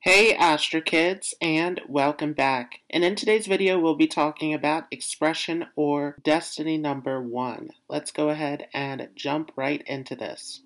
Hey Astro Kids, and welcome back. And in today's video, we'll be talking about expression or destiny number 1. Let's go ahead and jump right into this.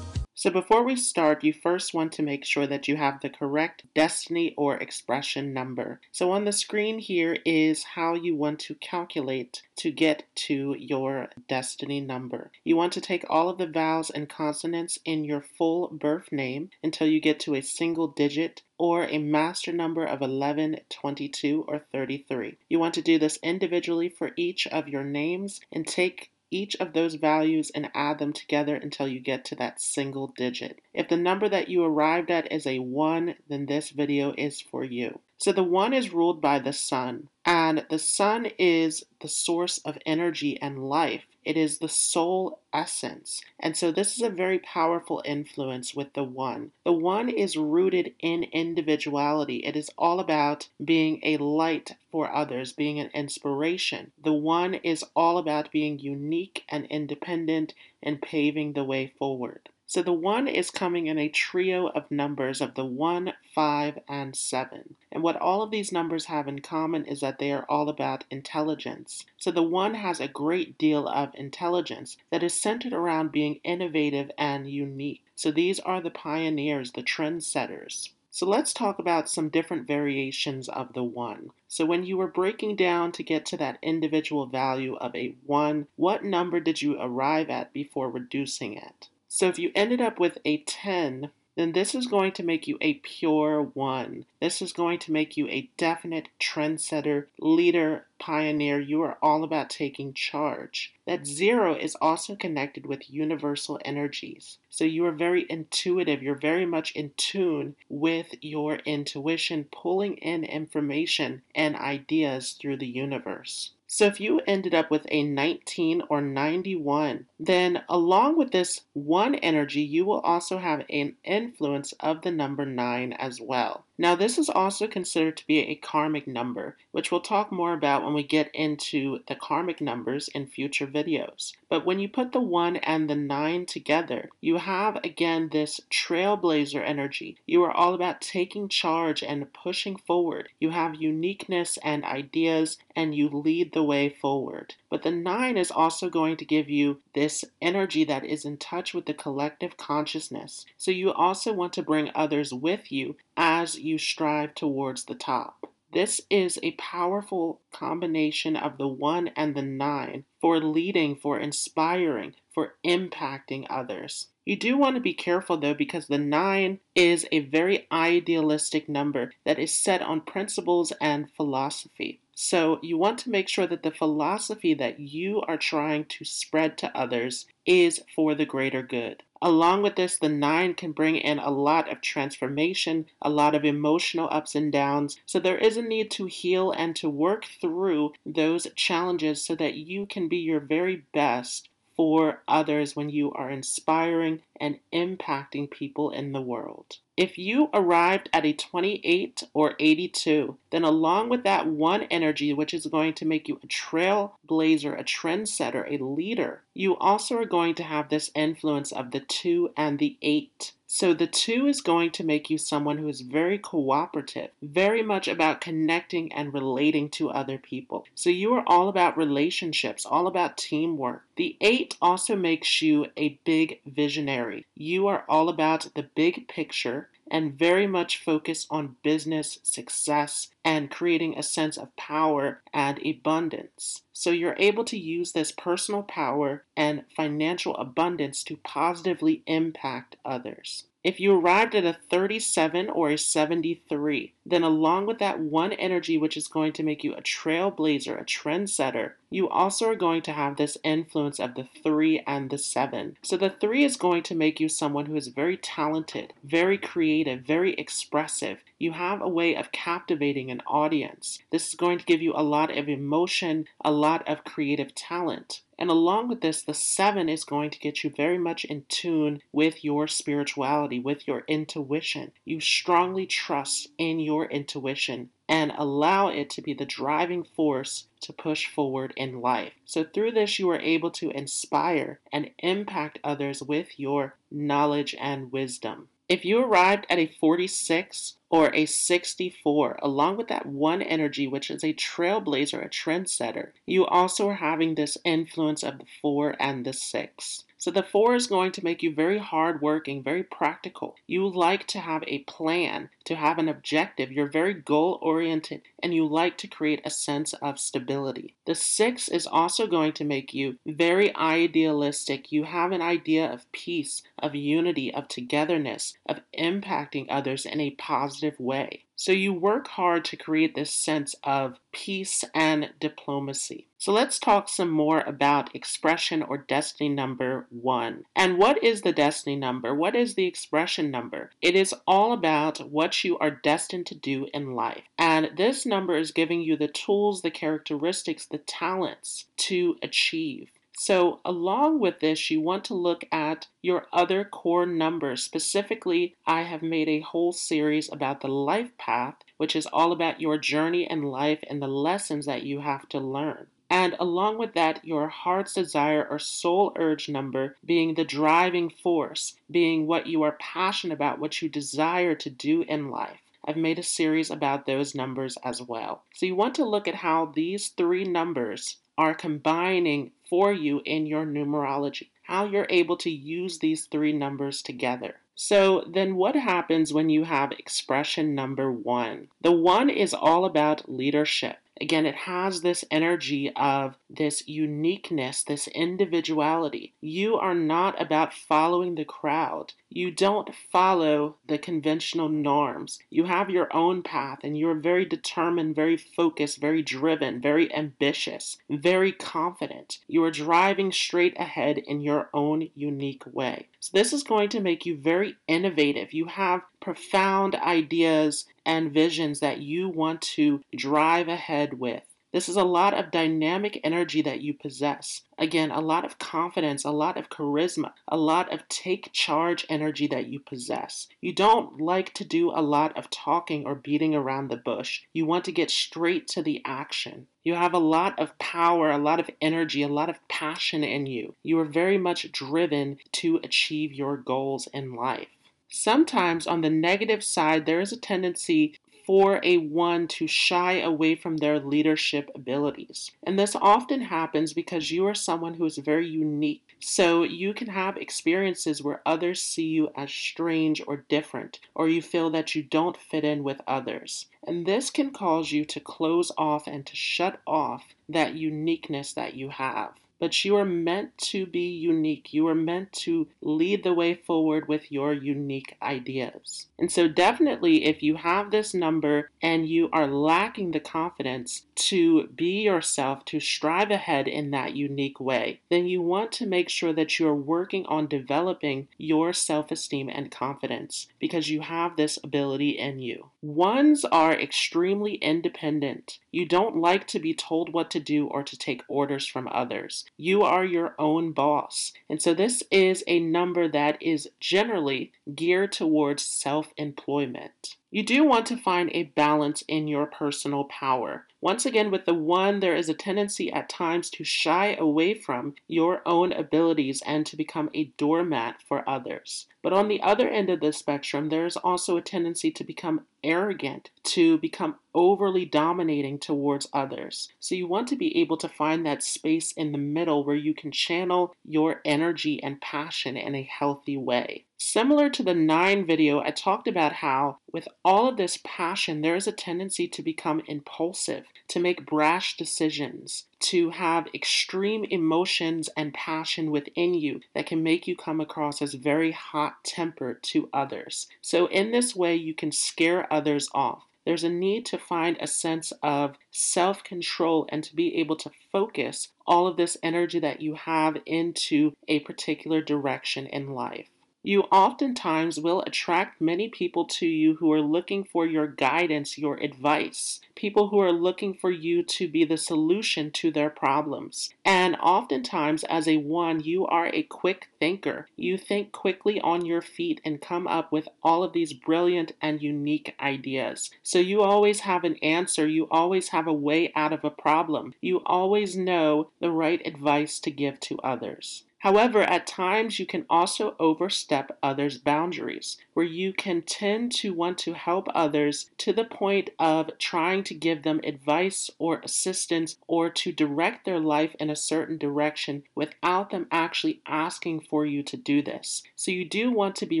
So before we start, you first want to make sure that you have the correct destiny or expression number. So on the screen here is how you want to calculate to get to your destiny number. You want to take all of the vowels and consonants in your full birth name until you get to a single digit or a master number of 11, 22, or 33. You want to do this individually for each of your names and take each of those values and add them together until you get to that single digit. If the number that you arrived at is a 1, then this video is for you. So the 1 is ruled by the sun, and the sun is the source of energy and life. It is the soul essence. And so this is a very powerful influence with the 1. The 1 is rooted in individuality. It is all about being a light for others, being an inspiration. The 1 is all about being unique and independent and paving the way forward. So the 1 is coming in a trio of numbers of the 1, 5, and 7. And what all of these numbers have in common is that they are all about intelligence. So the 1 has a great deal of intelligence that is centered around being innovative and unique. So these are the pioneers, the trendsetters. So let's talk about some different variations of the 1. So when you were breaking down to get to that individual value of a 1, what number did you arrive at before reducing it? So if you ended up with a 10, then this is going to make you a pure 1. This is going to make you a definite trendsetter, leader, pioneer. You are all about taking charge. That 0 is also connected with universal energies. So you are very intuitive. You're very much in tune with your intuition, pulling in information and ideas through the universe. So if you ended up with a 19 or 91, then along with this 1 energy, you will also have an influence of the number 9 as well. Now this is also considered to be a karmic number, which we'll talk more about when we get into the karmic numbers in future videos. But when you put the 1 and the 9 together, you have again this trailblazer energy. You are all about taking charge and pushing forward. You have uniqueness and ideas, and you lead the way forward. But the 9 is also going to give you this energy that is in touch with the collective consciousness. So you also want to bring others with you as you strive towards the top. This is a powerful combination of the 1 and the 9 for leading, for inspiring, for impacting others. You do want to be careful though, because the 9 is a very idealistic number that is set on principles and philosophy. So you want to make sure that the philosophy that you are trying to spread to others is for the greater good. Along with this, the 9 can bring in a lot of transformation, a lot of emotional ups and downs. So there is a need to heal and to work through those challenges so that you can be your very best for others when you are inspiring and impacting people in the world. If you arrived at a 28 or 82, then along with that 1 energy, which is going to make you a trailblazer, a trendsetter, a leader, you also are going to have this influence of the 2 and the 8. So the 2 is going to make you someone who is very cooperative, very much about connecting and relating to other people. So you are all about relationships, all about teamwork. The 8 also makes you a big visionary. You are all about the big picture and very much focused on business success and creating a sense of power and abundance. So you're able to use this personal power and financial abundance to positively impact others. If you arrived at a 37 or a 73, then along with that 1 energy, which is going to make you a trailblazer, a trendsetter, you also are going to have this influence of the 3 and the 7. So the 3 is going to make you someone who is very talented, very creative, very expressive. You have a way of captivating an audience. This is going to give you a lot of emotion, a lot of creative talent. And along with this, the 7 is going to get you very much in tune with your spirituality, with your intuition. You strongly trust in your intuition and allow it to be the driving force to push forward in life. So through this, you are able to inspire and impact others with your knowledge and wisdom. If you arrived at a 46 or a 64, along with that one energy, which is a trailblazer, a trendsetter, you also are having this influence of the 4 and the 6. So the 4 is going to make you very hardworking, very practical. You like to have a plan, to have an objective. You're very goal-oriented, and you like to create a sense of stability. The 6 is also going to make you very idealistic. You have an idea of peace, of unity, of togetherness, of impacting others in a positive way. So you work hard to create this sense of peace and diplomacy. So let's talk some more about expression or destiny number 1. And what is the destiny number? What is the expression number? It is all about what you are destined to do in life. And this number is giving you the tools, the characteristics, the talents to achieve. So along with this, you want to look at your other core numbers. Specifically, I have made a whole series about the life path, which is all about your journey in life and the lessons that you have to learn. And along with that, your heart's desire or soul urge number being the driving force, being what you are passionate about, what you desire to do in life. I've made a series about those numbers as well. So you want to look at how these 3 numbers are combining for you in your numerology, how you're able to use these 3 numbers together. So then what happens when you have expression number 1? The 1 is all about leadership. Again, it has this energy of this uniqueness, this individuality. You are not about following the crowd. You don't follow the conventional norms. You have your own path, and you're very determined, very focused, very driven, very ambitious, very confident. You are driving straight ahead in your own unique way. So this is going to make you very innovative. You have profound ideas and visions that you want to drive ahead with. This is a lot of dynamic energy that you possess. Again, a lot of confidence, a lot of charisma, a lot of take charge energy that you possess. You don't like to do a lot of talking or beating around the bush. You want to get straight to the action. You have a lot of power, a lot of energy, a lot of passion in you. You are very much driven to achieve your goals in life. Sometimes on the negative side, there is a tendency for a 1 to shy away from their leadership abilities. And this often happens because you are someone who is very unique. So you can have experiences where others see you as strange or different, or you feel that you don't fit in with others. And this can cause you to close off and to shut off that uniqueness that you have. But you are meant to be unique. You are meant to lead the way forward with your unique ideas. And so definitely if you have this number and you are lacking the confidence to be yourself, to strive ahead in that unique way, then you want to make sure that you're working on developing your self-esteem and confidence because you have this ability in you. 1s are extremely independent. You don't like to be told what to do or to take orders from others. You are your own boss. And so this is a number that is generally geared towards self-employment. You do want to find a balance in your personal power. Once again, with the 1, there is a tendency at times to shy away from your own abilities and to become a doormat for others. But on the other end of the spectrum, there is also a tendency to become arrogant, to become overly dominating towards others. So you want to be able to find that space in the middle where you can channel your energy and passion in a healthy way. Similar to the 9 video, I talked about how with all of this passion, there is a tendency to become impulsive, to make brash decisions, to have extreme emotions and passion within you that can make you come across as very hot-tempered to others. So in this way, you can scare others off. There's a need to find a sense of self-control and to be able to focus all of this energy that you have into a particular direction in life. You oftentimes will attract many people to you who are looking for your guidance, your advice, people who are looking for you to be the solution to their problems. And oftentimes, as a one, you are a quick thinker. You think quickly on your feet and come up with all of these brilliant and unique ideas. So you always have an answer. You always have a way out of a problem. You always know the right advice to give to others. However, at times you can also overstep others' boundaries, where you can tend to want to help others to the point of trying to give them advice or assistance or to direct their life in a certain direction without them actually asking for you to do this. So you do want to be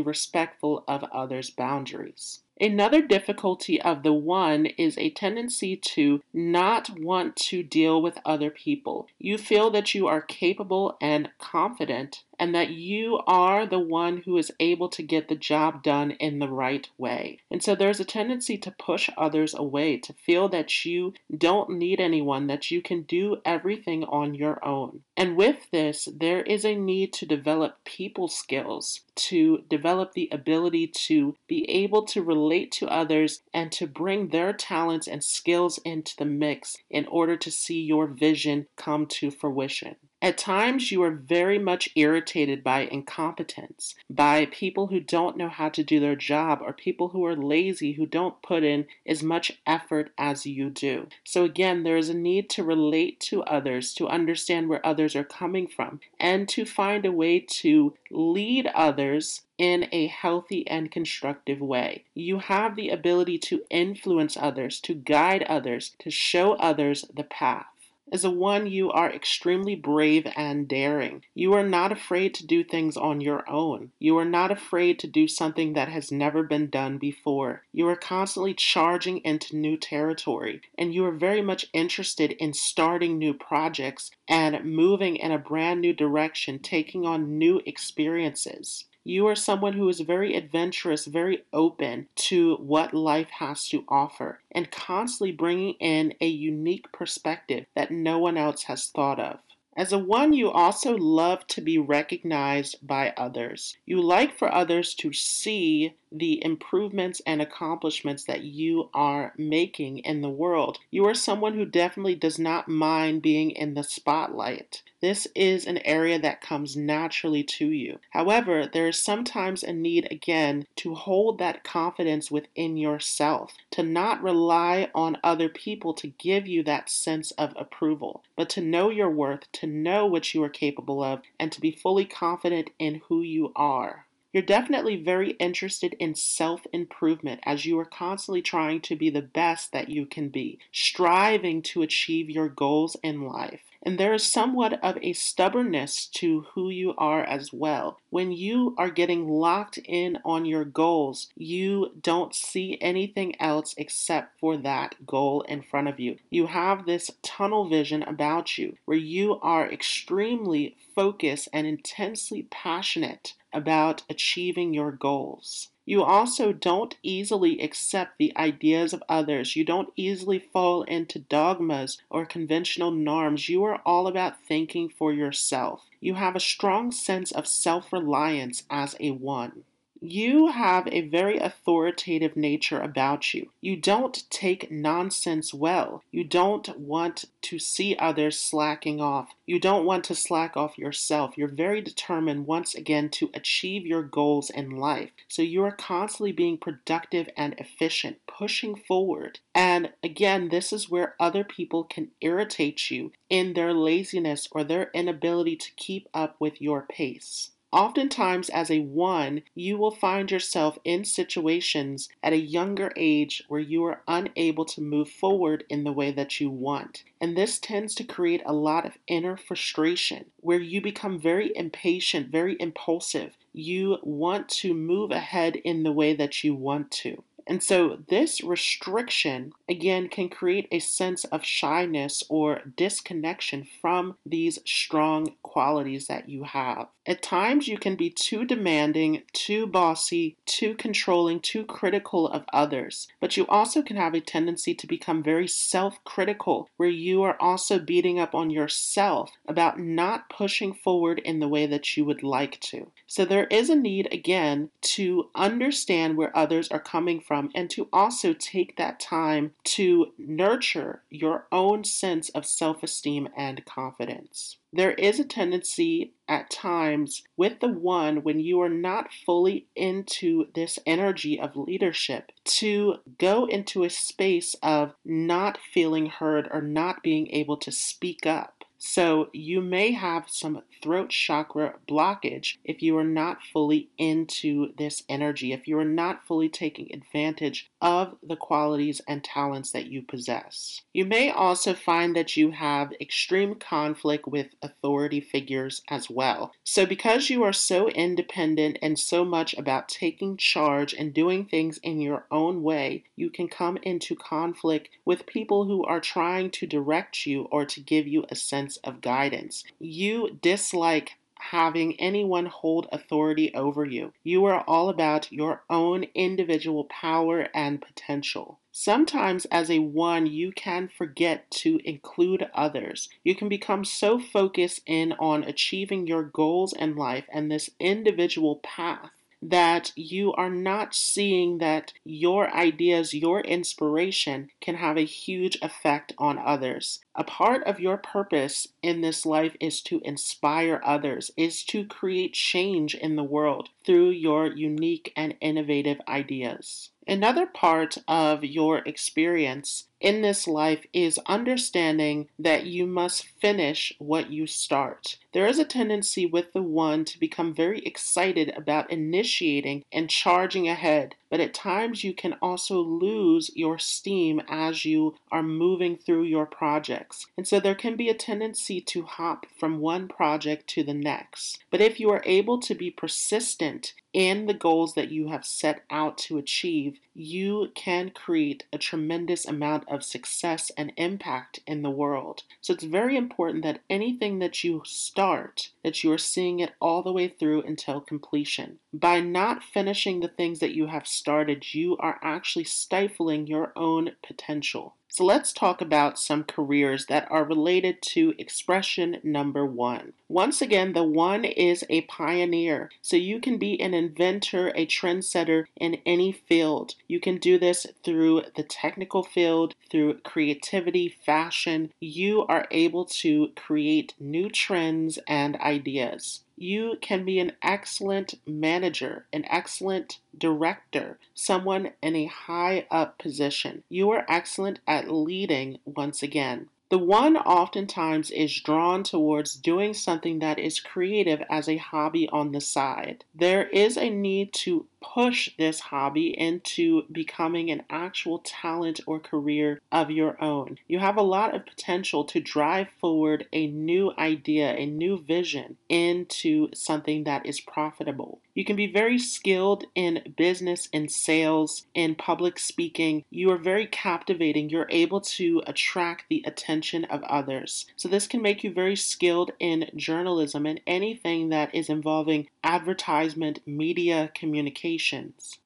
respectful of others' boundaries. Another difficulty of the one is a tendency to not want to deal with other people. You feel that you are capable and confident and that you are the one who is able to get the job done in the right way. And so there's a tendency to push others away, to feel that you don't need anyone, that you can do everything on your own. And with this, there is a need to develop people skills, to develop the ability to be able to relate to others and to bring their talents and skills into the mix in order to see your vision come to fruition. At times, you are very much irritated by incompetence, by people who don't know how to do their job, or people who are lazy, who don't put in as much effort as you do. So again, there is a need to relate to others, to understand where others are coming from, and to find a way to lead others in a healthy and constructive way. You have the ability to influence others, to guide others, to show others the path. As a one, you are extremely brave and daring. You are not afraid to do things on your own. You are not afraid to do something that has never been done before. You are constantly charging into new territory, and you are very much interested in starting new projects and moving in a brand new direction, taking on new experiences. You are someone who is very adventurous, very open to what life has to offer, and constantly bringing in a unique perspective that no one else has thought of. As a one, you also love to be recognized by others. You like for others to see the improvements and accomplishments that you are making in the world. You are someone who definitely does not mind being in the spotlight. This is an area that comes naturally to you. However, there is sometimes a need, again, to hold that confidence within yourself, to not rely on other people to give you that sense of approval, but to know your worth, to know what you are capable of, and to be fully confident in who you are. You're definitely very interested in self-improvement as you are constantly trying to be the best that you can be, striving to achieve your goals in life. And there is somewhat of a stubbornness to who you are as well. When you are getting locked in on your goals, you don't see anything else except for that goal in front of you. You have this tunnel vision about you where you are extremely focused and intensely passionate about achieving your goals. You also don't easily accept the ideas of others. You don't easily fall into dogmas or conventional norms. You are all about thinking for yourself. You have a strong sense of self-reliance as a one. You have a very authoritative nature about you. You don't take nonsense well. You don't want to see others slacking off. You don't want to slack off yourself. You're very determined, once again, to achieve your goals in life. So you are constantly being productive and efficient, pushing forward. And again, this is where other people can irritate you in their laziness or their inability to keep up with your pace. Oftentimes, as a one, you will find yourself in situations at a younger age where you are unable to move forward in the way that you want. And this tends to create a lot of inner frustration where you become very impatient, very impulsive. You want to move ahead in the way that you want to. And so this restriction, again, can create a sense of shyness or disconnection from these strong qualities that you have. At times, you can be too demanding, too bossy, too controlling, too critical of others. But you also can have a tendency to become very self-critical, where you are also beating up on yourself about not pushing forward in the way that you would like to. So there is a need, again, to understand where others are coming from and to also take that time to nurture your own sense of self-esteem and confidence. There is a tendency at times with the one, when you are not fully into this energy of leadership, to go into a space of not feeling heard or not being able to speak up. So you may have some throat chakra blockage if you are not fully into this energy, if you are not fully taking advantage of the qualities and talents that you possess. You may also find that you have extreme conflict with authority figures as well. So because you are so independent and so much about taking charge and doing things in your own way, you can come into conflict with people who are trying to direct you or to give you a sense of guidance. You dislike having anyone hold authority over you. You are all about your own individual power and potential. Sometimes as a one, you can forget to include others. You can become so focused in on achieving your goals in life and this individual path that you are not seeing that your ideas, your inspiration can have a huge effect on others. A part of your purpose in this life is to inspire others, is to create change in the world through your unique and innovative ideas. Another part of your experience in this life is understanding that you must finish what you start. There is a tendency with the one to become very excited about initiating and charging ahead, but at times you can also lose your steam as you are moving through your projects. And so there can be a tendency to hop from one project to the next. But if you are able to be persistent in the goals that you have set out to achieve, you can create a tremendous amount of success and impact in the world. So it's very important that anything that you start, that you are seeing it all the way through until completion. By not finishing the things that you have started, you are actually stifling your own potential. So let's talk about some careers that are related to expression number one. Once again, the one is a pioneer. So you can be an inventor, a trendsetter in any field. You can do this through the technical field, through creativity, fashion. You are able to create new trends and ideas. You can be an excellent manager, an excellent director, someone in a high up position. You are excellent at leading once again. The one oftentimes is drawn towards doing something that is creative as a hobby on the side. There is a need to push this hobby into becoming an actual talent or career of your own. You have a lot of potential to drive forward a new idea, a new vision into something that is profitable. You can be very skilled in business, in sales, in public speaking. You are very captivating. You're able to attract the attention of others. So this can make you very skilled in journalism and anything that is involving advertisement, media, communications.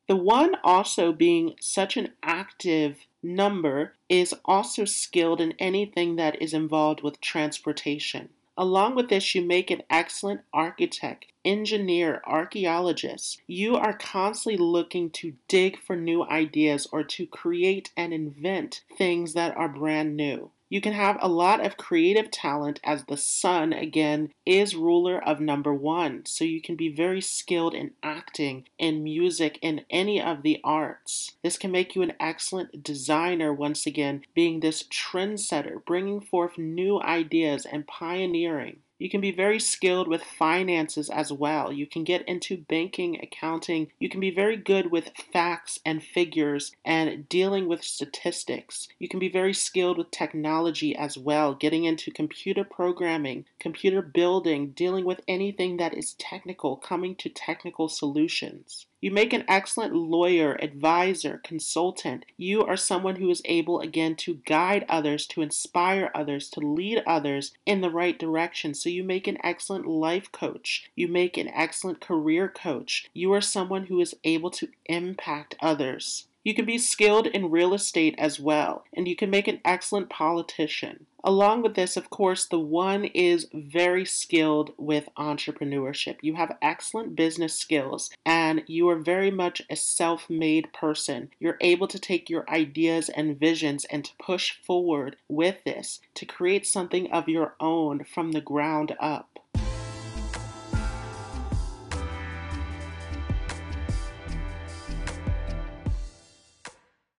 The one also being such an active number is also skilled in anything that is involved with transportation. Along with this, you make an excellent architect, engineer, archaeologist. You are constantly looking to dig for new ideas or to create and invent things that are brand new. You can have a lot of creative talent as the sun, again, is ruler of number one. So you can be very skilled in acting, in music, in any of the arts. This can make you an excellent designer, once again, being this trendsetter, bringing forth new ideas and pioneering. You can be very skilled with finances as well. You can get into banking, accounting. You can be very good with facts and figures and dealing with statistics. You can be very skilled with technology as well, getting into computer programming, computer building, dealing with anything that is technical, coming to technical solutions. You make an excellent lawyer, advisor, consultant. You are someone who is able, again, to guide others, to inspire others, to lead others in the right direction. So you make an excellent life coach. You make an excellent career coach. You are someone who is able to impact others. You can be skilled in real estate as well, and you can make an excellent politician. Along with this, of course, the one is very skilled with entrepreneurship. You have excellent business skills, and you are very much a self-made person. You're able to take your ideas and visions and to push forward with this to create something of your own from the ground up.